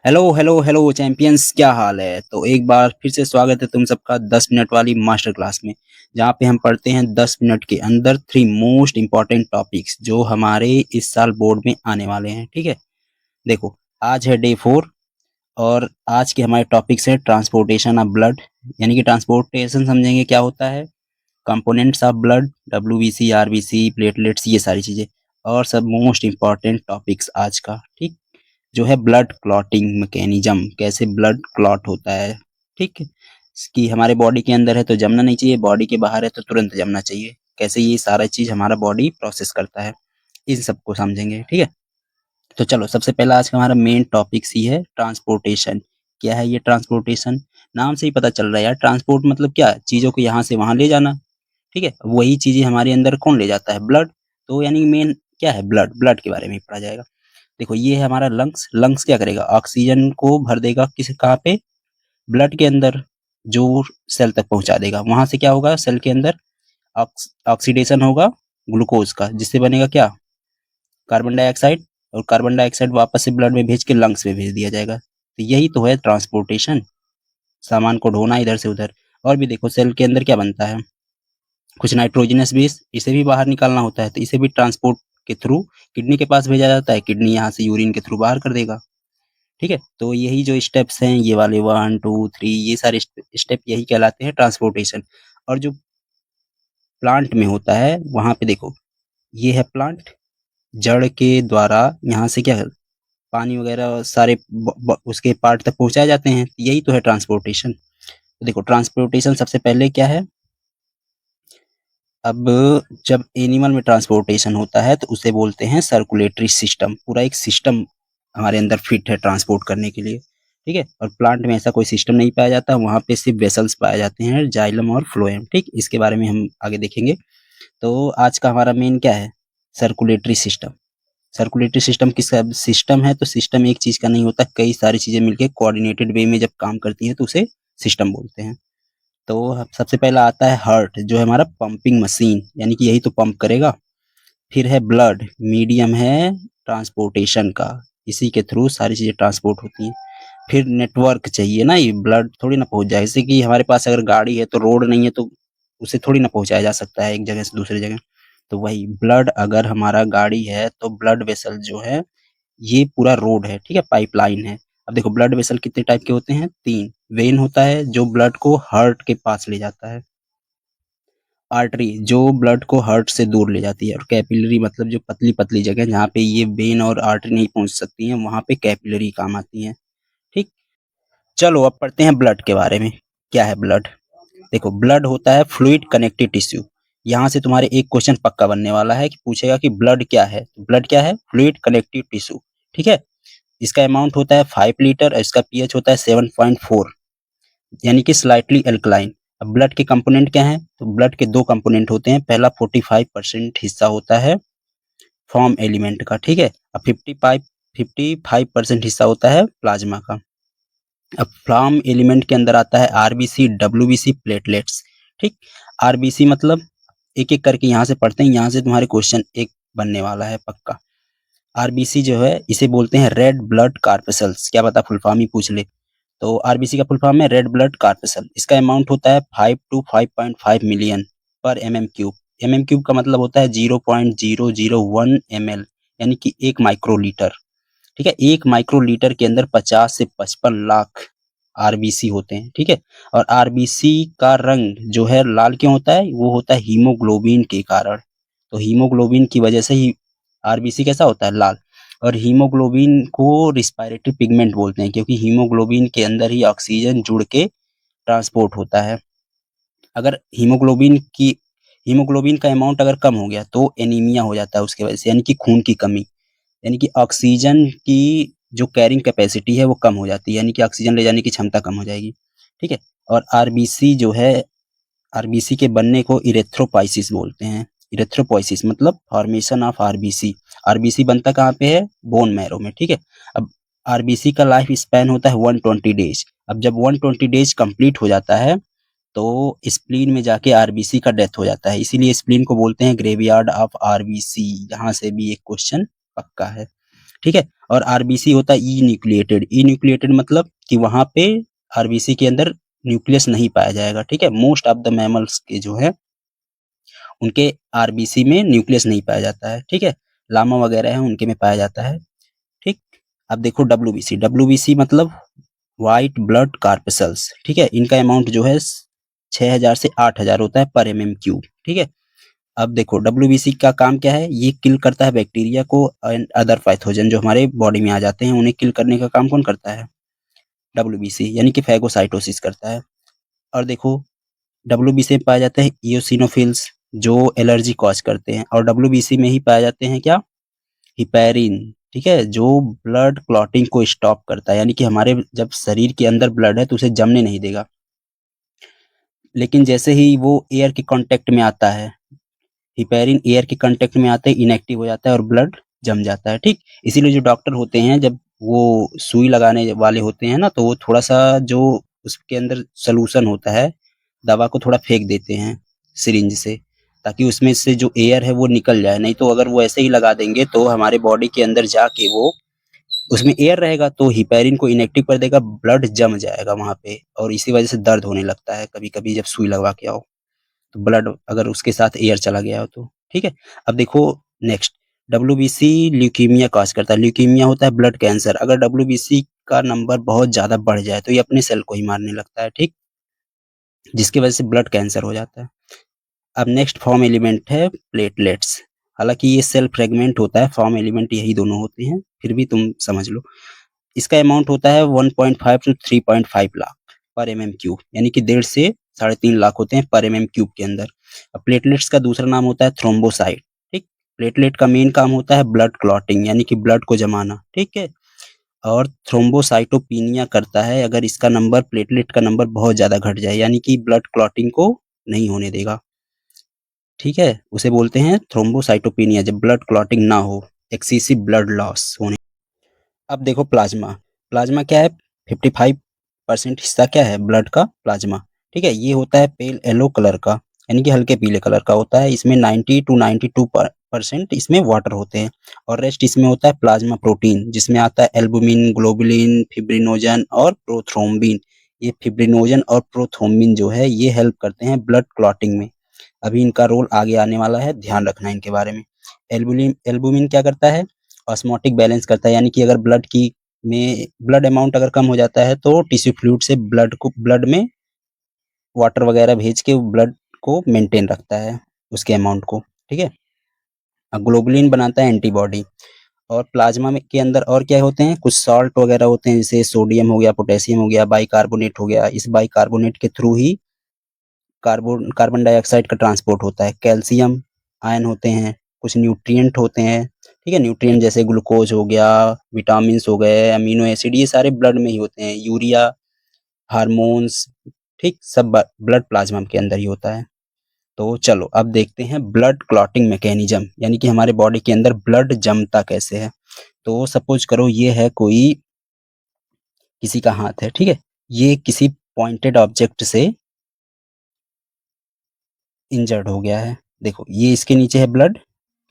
Hello hello hello champions, क्या हाल है। तो एक बार फिर से स्वागत है तुम सबका 10 मिनट वाली मास्टर क्लास में, जहाँ पे हम पढ़ते हैं 10 मिनट के अंदर 3 मोस्ट इम्पॉर्टेंट टॉपिक्स जो हमारे इस साल बोर्ड में आने वाले हैं। ठीक है, देखो आज है डे 4 और आज के हमारे टॉपिक्स है ट्रांसपोर्टेशन ऑफ ब्लड। यानी कि ट्रांसपोर्टेशन समझेंगे क्या होता है, components of blood, WBC, RBC, platelets, ये सारी चीज़ें और सब मोस्ट इम्पॉर्टेंट टॉपिक्स आज का। ठीक, जो है ब्लड क्लॉटिंग मैकेनिज्म, कैसे ब्लड क्लॉट होता है। ठीक है, कि हमारे बॉडी के अंदर है तो जमना नहीं चाहिए, बॉडी के बाहर है तो तुरंत जमना चाहिए, कैसे ये सारा चीज हमारा बॉडी प्रोसेस करता है, इन सबको समझेंगे। ठीक है, तो चलो सबसे पहला आज का हमारा मेन टॉपिक ही है ट्रांसपोर्टेशन। क्या है ये ट्रांसपोर्टेशन? नाम से ही पता चल रहा है यार, ट्रांसपोर्ट मतलब क्या, चीजों को यहाँ से वहां ले जाना। ठीक है, वही चीजें हमारे अंदर कौन ले जाता है? ब्लड। तो यानी मेन क्या है, ब्लड। ब्लड के बारे में पढ़ा जाएगा। देखो ये है हमारा लंग्स। लंग्स क्या करेगा, ऑक्सीजन को भर देगा किस, कहाँ पे, ब्लड के अंदर, जो सेल तक पहुंचा देगा। वहां से क्या होगा, सेल के अंदर ऑक्सीडेशन होगा ग्लूकोज का, जिससे बनेगा क्या, कार्बन डाइऑक्साइड। और कार्बन डाइऑक्साइड वापस से ब्लड में भेज के लंग्स में भेज दिया जाएगा। तो यही तो है ट्रांसपोर्टेशन, सामान को ढोना इधर से उधर। और भी देखो सेल के अंदर क्या बनता है, कुछ नाइट्रोजनस बेस, इसे भी बाहर निकालना होता है, तो इसे भी ट्रांसपोर्ट के थ्रू किडनी के पास भेजा जाता है, किडनी यहाँ से यूरिन के थ्रू बाहर कर देगा। ठीक है, तो यही जो स्टेप्स हैं ये वाले 1 2 3, ये सारे स्टेप यही कहलाते हैं ट्रांसपोर्टेशन। और जो प्लांट में होता है वहां पे देखो, ये है प्लांट, जड़ के द्वारा यहाँ से क्या, पानी वगैरह सारे उसके पार्ट तक पहुंचाए जाते हैं। यही तो है ट्रांसपोर्टेशन। तो देखो ट्रांसपोर्टेशन सबसे पहले क्या है, अब जब एनिमल में ट्रांसपोर्टेशन होता है तो उसे बोलते हैं सर्कुलेटरी सिस्टम। पूरा एक सिस्टम हमारे अंदर फिट है ट्रांसपोर्ट करने के लिए। ठीक है, और प्लांट में ऐसा कोई सिस्टम नहीं पाया जाता, वहां पे सिर्फ वेसल्स पाए जाते हैं, जाइलम और फ्लोएम। ठीक, इसके बारे में हम आगे देखेंगे। तो आज का हमारा मेन क्या है, सर्कुलेटरी सिस्टम। सर्कुलेटरी सिस्टम किस सिस्टम है, तो सिस्टम एक चीज का नहीं होता, कई सारी चीजें मिलकर कोऑर्डिनेटेड वे में जब काम करती है तो उसे सिस्टम बोलते हैं। तो सबसे पहला आता है हार्ट, जो है हमारा पंपिंग मशीन, यानी कि यही तो पंप करेगा। फिर है ब्लड, मीडियम है ट्रांसपोर्टेशन का, इसी के थ्रू सारी चीजें ट्रांसपोर्ट होती हैं। फिर नेटवर्क चाहिए ना, ये ब्लड थोड़ी ना पहुंच जाए, जैसे कि हमारे पास अगर गाड़ी है तो रोड नहीं है तो उसे थोड़ी ना पहुंचाया जा सकता है एक जगह से दूसरी जगह। तो वही ब्लड, अगर हमारा गाड़ी है तो ब्लड वेसल जो है ये पूरा रोड है। ठीक है, पाइपलाइन है। अब देखो ब्लड वेसल कितने टाइप के होते हैं, 3। वेन होता है जो ब्लड को हार्ट के पास ले जाता है, आर्टरी जो ब्लड को हार्ट से दूर ले जाती है, और कैपिलरी मतलब जो पतली पतली जगह जहाँ पे ये वेन और आर्टरी नहीं पहुंच सकती हैं, वहां पे कैपिलरी काम आती है। ठीक, चलो अब पढ़ते हैं ब्लड के बारे में। क्या है ब्लड? देखो ब्लड होता है फ्लूइड कनेक्टिव टिश्यू। यहाँ से तुम्हारे एक क्वेश्चन पक्का बनने वाला है कि पूछेगा कि ब्लड क्या है। ब्लड क्या है, फ्लूइड कनेक्टिव टिश्यू। ठीक है, इसका अमाउंट होता है 5 लीटर और इसका पीएच होता है 7.4, यानी कि स्लाइटली अल्कलाइन। अब ब्लड के कंपोनेंट क्या हैं, तो ब्लड के दो कंपोनेंट होते हैं। पहला 45% हिस्सा होता है फॉर्म एलिमेंट का। ठीक है, अब 55% हिस्सा होता है प्लाज्मा का। अब फॉर्म एलिमेंट के अंदर आता है आरबीसी, डब्ल्यूबीसी, प्लेटलेट्स। ठीक, आरबीसी मतलब एक एक करके यहाँ से पढ़ते हैं, यहाँ से तुम्हारे क्वेश्चन एक बनने वाला है पक्का। आरबीसी जो है इसे बोलते हैं रेड ब्लड कार्पेसल्स, क्या पता फुल फॉर्म ही पूछ ले। तो आरबीसी का फुल फॉर्म है रेड ब्लड कार्पेसल। इसका अमाउंट होता है 5 to 5.5 मिलियन पर MM³। MM³ का मतलब होता है 0.001 ml, यानी कि 1 माइक्रोलीटर। ठीक है, 1 माइक्रोलीटर के अंदर 50 से 55 लाख आरबीसी होते हैं। ठीक है, और आरबीसी का रंग जो है लाल क्यों होता है, वो होता है हीमोग्लोबिन के कारण। तो हीमोग्लोबिन की वजह से ही आरबीसी कैसा होता है, लाल। और हीमोग्लोबिन को रिस्पायरेटरी पिगमेंट बोलते हैं, क्योंकि हीमोग्लोबिन के अंदर ही ऑक्सीजन जुड़ के ट्रांसपोर्ट होता है। अगर हीमोग्लोबिन का अमाउंट अगर कम हो गया तो एनीमिया हो जाता है उसकी वजह से, यानी कि खून की कमी, यानी कि ऑक्सीजन की जो कैरिंग कैपेसिटी है वो कम हो जाती है, यानी कि ऑक्सीजन ले जाने की क्षमता कम हो जाएगी। ठीक है, और आरबीसी जो है, आरबीसी के बनने को इरेथ्रोपाइसिस बोलते हैं। इरेथ्रोपोइसिस मतलब फॉर्मेशन ऑफ आरबीसी। आरबीसी बनता कहाँ पे है, बोन मैरो में। ठीक है, अब आरबीसी का लाइफ स्पैन होता है 120 डेज। अब जब 120 डेज कंप्लीट हो जाता है तो स्प्लीन में जाके आरबीसी का डेथ हो जाता है, इसीलिए स्प्लीन को बोलते हैं ग्रेवयार्ड ऑफ आरबीसी। यहाँ से भी एक क्वेश्चन पक्का है। ठीक है। और आरबीसी होता है ई न्यूक्लिएटेड। ई न्यूक्लिएटेड मतलब कि वहां पे आरबीसी के अंदर न्यूक्लियस नहीं पाया जाएगा, ठीक है। मोस्ट ऑफ द मैमल्स के जो है उनके आरबीसी में न्यूक्लियस नहीं पाया जाता है, ठीक है। लामा वगैरह है उनके में पाया जाता है, ठीक। अब देखो डब्ल्यूबीसी। डब्ल्यूबीसी मतलब व्हाइट ब्लड कार्पसेल्स, ठीक है। इनका अमाउंट जो है 6000 से 8000 होता है पर एमएम क्यूब, ठीक है। अब देखो डब्ल्यूबीसी का काम क्या है, ये किल करता है बैक्टीरिया को एंड अदर पैथोजन जो हमारे बॉडी में आ जाते हैं, उन्हें किल करने का काम कौन करता है, डब्ल्यूबीसी, यानी कि फैगोसाइटोसिस करता है। और देखो डब्ल्यूबीसी में पाए जाते हैं इयोसिनोफिल्स जो एलर्जी कॉज करते हैं, और डब्ल्यूबीसी में ही पाए जाते हैं क्या, हिपैरिन, ठीक है, जो ब्लड क्लॉटिंग को स्टॉप करता है, यानी कि हमारे जब शरीर के अंदर ब्लड है तो उसे जमने नहीं देगा, लेकिन जैसे ही वो एयर के कांटेक्ट में आता है, हिपैरिन एयर के कांटेक्ट में आते ही इनएक्टिव हो जाता है और ब्लड जम जाता है, ठीक। इसीलिए जो डॉक्टर होते हैं जब वो सुई लगाने वाले होते हैं ना, तो वो थोड़ा सा जो उसके अंदर सोल्यूशन होता है दवा को थोड़ा फेंक देते हैं सिरिंज से, ताकि उसमें से जो एयर है वो निकल जाए। नहीं तो अगर वो ऐसे ही लगा देंगे तो हमारे बॉडी के अंदर जाके वो उसमें एयर रहेगा तो हिपैरिन को इनएक्टिव कर देगा, ब्लड जम जाएगा वहां पे, और इसी वजह से दर्द होने लगता है कभी कभी जब सुई लगवा के आओ, तो ब्लड अगर उसके साथ एयर चला गया हो तो, ठीक है। अब देखो नेक्स्ट, डब्ल्यूबीसी ल्यूकीमिया कॉज करता है। ल्यूकीमिया होता है ब्लड कैंसर। अगर डब्ल्यूबीसी का नंबर बहुत ज्यादा बढ़ जाए तो ये अपने सेल को ही मारने लगता है, ठीक, जिसकी वजह से ब्लड कैंसर हो जाता है। अब नेक्स्ट फॉर्म एलिमेंट है प्लेटलेट्स। हालांकि ये सेल फ्रेगमेंट होता है, फॉर्म एलिमेंट यही दोनों होते हैं, फिर भी तुम समझ लो। इसका अमाउंट होता है 1.5 टू 3.5 लाख पर एमएम क्यूब, यानी कि 1.5 से 3.5 लाख होते हैं पर एमएम क्यूब के अंदर। अब प्लेटलेट्स का दूसरा नाम होता है थ्रोम्बोसाइट, ठीक। प्लेटलेट का मेन काम होता है ब्लड क्लॉटिंग, यानी कि ब्लड को जमाना, ठीक है। और थ्रोम्बोसाइटोपिनिया करता है अगर इसका नंबर, प्लेटलेट का नंबर बहुत ज्यादा घट जाए, यानी कि ब्लड क्लॉटिंग को नहीं होने देगा, ठीक है। उसे बोलते हैं थ्रोम्बोसाइटोपिनिया, जब ब्लड क्लॉटिंग ना हो, एक्सेसिव ब्लड लॉस होने। अब देखो प्लाज्मा। प्लाज्मा क्या है, 55% हिस्सा क्या है ब्लड का, प्लाज्मा, ठीक है। ये होता है पेल येलो कलर का, यानी कि हल्के पीले कलर का होता है। इसमें 90 टू 92% इसमें वाटर होते हैं, और रेस्ट इसमें होता है प्लाज्मा प्रोटीन, जिसमें आता है एल्बुमिन, ग्लोबुलिन, फिब्रिनोजन और प्रोथ्रोम्बिन। ये फिब्रिनोजन और प्रोथ्रोम्बिन जो है ये हेल्प करते हैं ब्लड क्लॉटिंग में। अभी इनका रोल आगे आने वाला है, ध्यान रखना इनके बारे में। एल्बुमिन क्या करता है, ऑस्मोटिक बैलेंस करता है, यानी कि अगर ब्लड की में ब्लड अमाउंट अगर कम हो जाता है तो टिश्यू फ्लूइड से ब्लड में वाटर वगैरह भेज के ब्लड को मेंटेन रखता है, उसके अमाउंट को, ठीक है। ग्लोबुलिन बनाता है एंटीबॉडी। और प्लाज्मा में के अंदर और क्या होते हैं, कुछ सॉल्ट वगैरह होते हैं, जैसे सोडियम हो गया, पोटेशियम हो गया, बाइकार्बोनेट हो गया। इस बाइकार्बोनेट के थ्रू ही कार्बन डाइऑक्साइड का ट्रांसपोर्ट होता है। कैल्शियम आयन होते हैं, कुछ न्यूट्रिएंट होते हैं, ठीक है। न्यूट्रिएंट जैसे ग्लूकोज हो गया, विटामिन्स हो गए, अमीनो एसिड, ये सारे ब्लड में ही होते हैं। यूरिया, हार्मोन्स, ठीक, सब ब्लड प्लाज्मा के अंदर ही होता है। तो चलो अब देखते हैं ब्लड क्लॉटिंग मैकेनिज्म, यानी कि हमारे बॉडी के अंदर ब्लड जमता कैसे है। तो सपोज करो ये है कोई, किसी का हाथ है, ठीक है। ये किसी पॉइंटेड ऑब्जेक्ट से इंजर्ड हो गया है। देखो ये इसके नीचे है ब्लड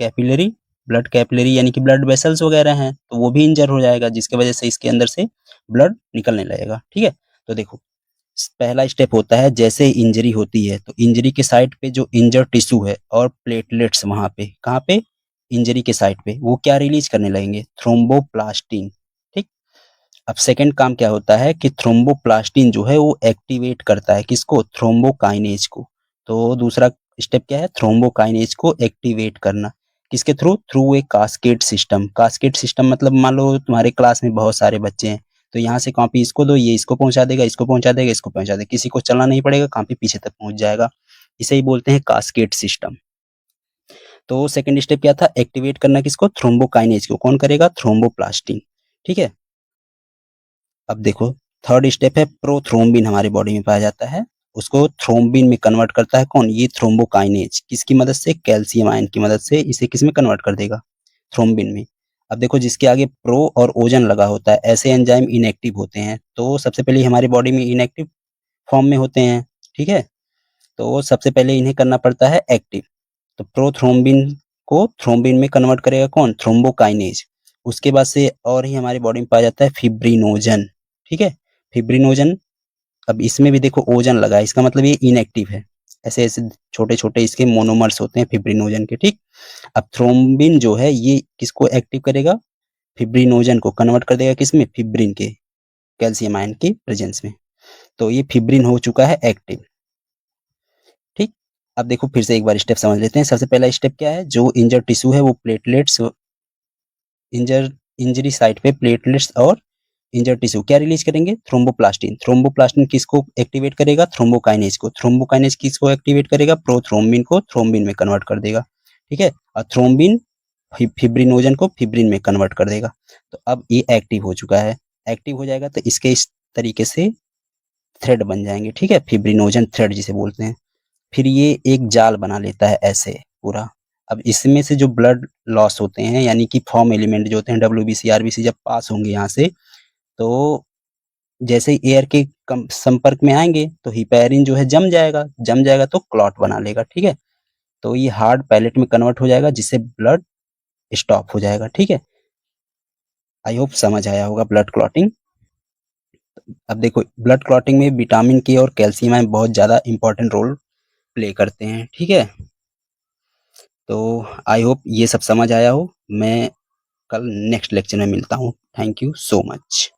कैपिलरी, ब्लड कैपिलरी यानी कि ब्लड वेसल्स वगैरह हैं, तो वो भी इंजर हो जाएगा, जिसकी वजह से इसके अंदर से ब्लड निकलने लगेगा, ठीक है। तो देखो पहला स्टेप होता है, जैसे इंजरी होती है तो इंजरी के साइड पे जो इंजर टिश्यू है और प्लेटलेट्स वहां पे, कहाँ पे, इंजरी के साइड पे, वो क्या रिलीज करने लगेंगे, थ्रोम्बोप्लास्टिन, ठीक। अब सेकंड काम क्या होता है कि थ्रोम्बोप्लास्टिन जो है वो एक्टिवेट करता है किसको, थ्रोम्बोकाइनेज को। तो दूसरा स्टेप क्या है, थ्रोम्बोकाइनेज को एक्टिवेट करना, किसके through, through a cascade system. Cascade system मतलब मान लो तुम्हारे क्लास में बहुत सारे बच्चे हैं, तो यहाँ से कॉपी इसको दो, ये इसको पहुंचा देगा, इसको पहुंचा देगा, इसको पहुंचा देगा, किसी को चलना नहीं पड़ेगा, कॉपी पीछे तक पहुंच जाएगा। इसे ही बोलते हैं कास्केड सिस्टम। तो सेकंड स्टेप क्या था, एक्टिवेट करना किसको, थ्रोम्बोकाइनेज को। कौन करेगा, थ्रोम्बोप्लास्टिन, ठीक है। अब देखो थर्ड स्टेप है प्रोथ्रोम्बिन, हमारे बॉडी में पाया जाता है, उसको थ्रोम्बिन में कन्वर्ट करता है कौन, ये थ्रोम्बोकाइनेज, किसकी मदद से, कैल्शियम आयन की मदद से इसे किस में कन्वर्ट कर देगा, थ्रोम्बिन में। अब देखो जिसके आगे प्रो और ओजन लगा होता है, ऐसे एंजाइम इनएक्टिव होते हैं, तो सबसे पहले हमारी बॉडी में इनएक्टिव फॉर्म में होते हैं, ठीक है। तो सबसे पहले इन्हें करना पड़ता है एक्टिव। तो प्रोथ्रोम्बिन को थ्रोम्बिन में कन्वर्ट करेगा कौन, थ्रोम्बोकाइनेज। उसके बाद से और ही हमारी बॉडी में पाया जाता है फिब्रिनोजन, ठीक है। फिब्रिनोजन, अब इसमें भी देखो ओजन लगा है, इसका मतलब ये इनएक्टिव है। ऐसे ऐसे छोटे छोटे इसके मोनोमर्स होते हैं फिब्रिनोजन के, ठीक। अब थ्रोम्बिन जो है ये किसको एक्टिव करेगा, फिब्रिनोजन को कन्वर्ट कर देगा किसमें, फिब्रिन के, कैल्शियम आयन की प्रेजेंस में। तो ये फिब्रिन हो चुका है एक्टिव, ठीक। अब देखो फिर से एक बार स्टेप समझ लेते हैं। सबसे पहला स्टेप क्या है, जो इंजर्ड टिश्यू है वो प्लेटलेट्स, इंजरी साइट पे प्लेटलेट्स और इंजर्ड टिश्यू क्या रिलीज करेंगे, थ्रोम्बोप्लास्टिन। थ्रोम्बोप्लास्टिन किसको एक्टिवेट करेगा, थ्रोम्बोकाइनेज को। थ्रोम्बोकाइनेज किसको एक्टिवेट करेगा, प्रोथ्रोम्बिन को थ्रोम्बिन में कन्वर्ट कर देगा, ठीक है। और थ्रोम्बिन फिब्रिनोजन को फिब्रिन में कन्वर्ट कर देगा। तो अब ये एक्टिव हो चुका है। एक्टिव हो जाएगा तो इसके इस तरीके से थ्रेड बन जाएंगे, ठीक है, फिब्रिनोजन थ्रेड जिसे बोलते हैं। फिर ये एक जाल बना लेता है ऐसे पूरा। अब इसमें से जो ब्लड लॉस होते हैं, यानी कि फॉर्म एलिमेंट जो होते हैं डब्ल्यूबीसी आरबीसी, जब पास होंगे यहाँ से, तो जैसे ही एयर के संपर्क में आएंगे तो हिपैरिन जो है जम जाएगा, जम जाएगा तो क्लॉट बना लेगा, ठीक है। तो ये हार्ड पैलेट में कन्वर्ट हो जाएगा जिससे ब्लड स्टॉप हो जाएगा, ठीक है। आई होप समझ आया होगा ब्लड क्लॉटिंग। अब देखो ब्लड क्लॉटिंग में विटामिन के और कैल्शियम आयन बहुत ज़्यादा इंपॉर्टेंट रोल प्ले करते हैं, ठीक है। तो आई होप ये सब समझ आया हो। मैं कल नेक्स्ट लेक्चर में मिलता हूँ। Thank you so much.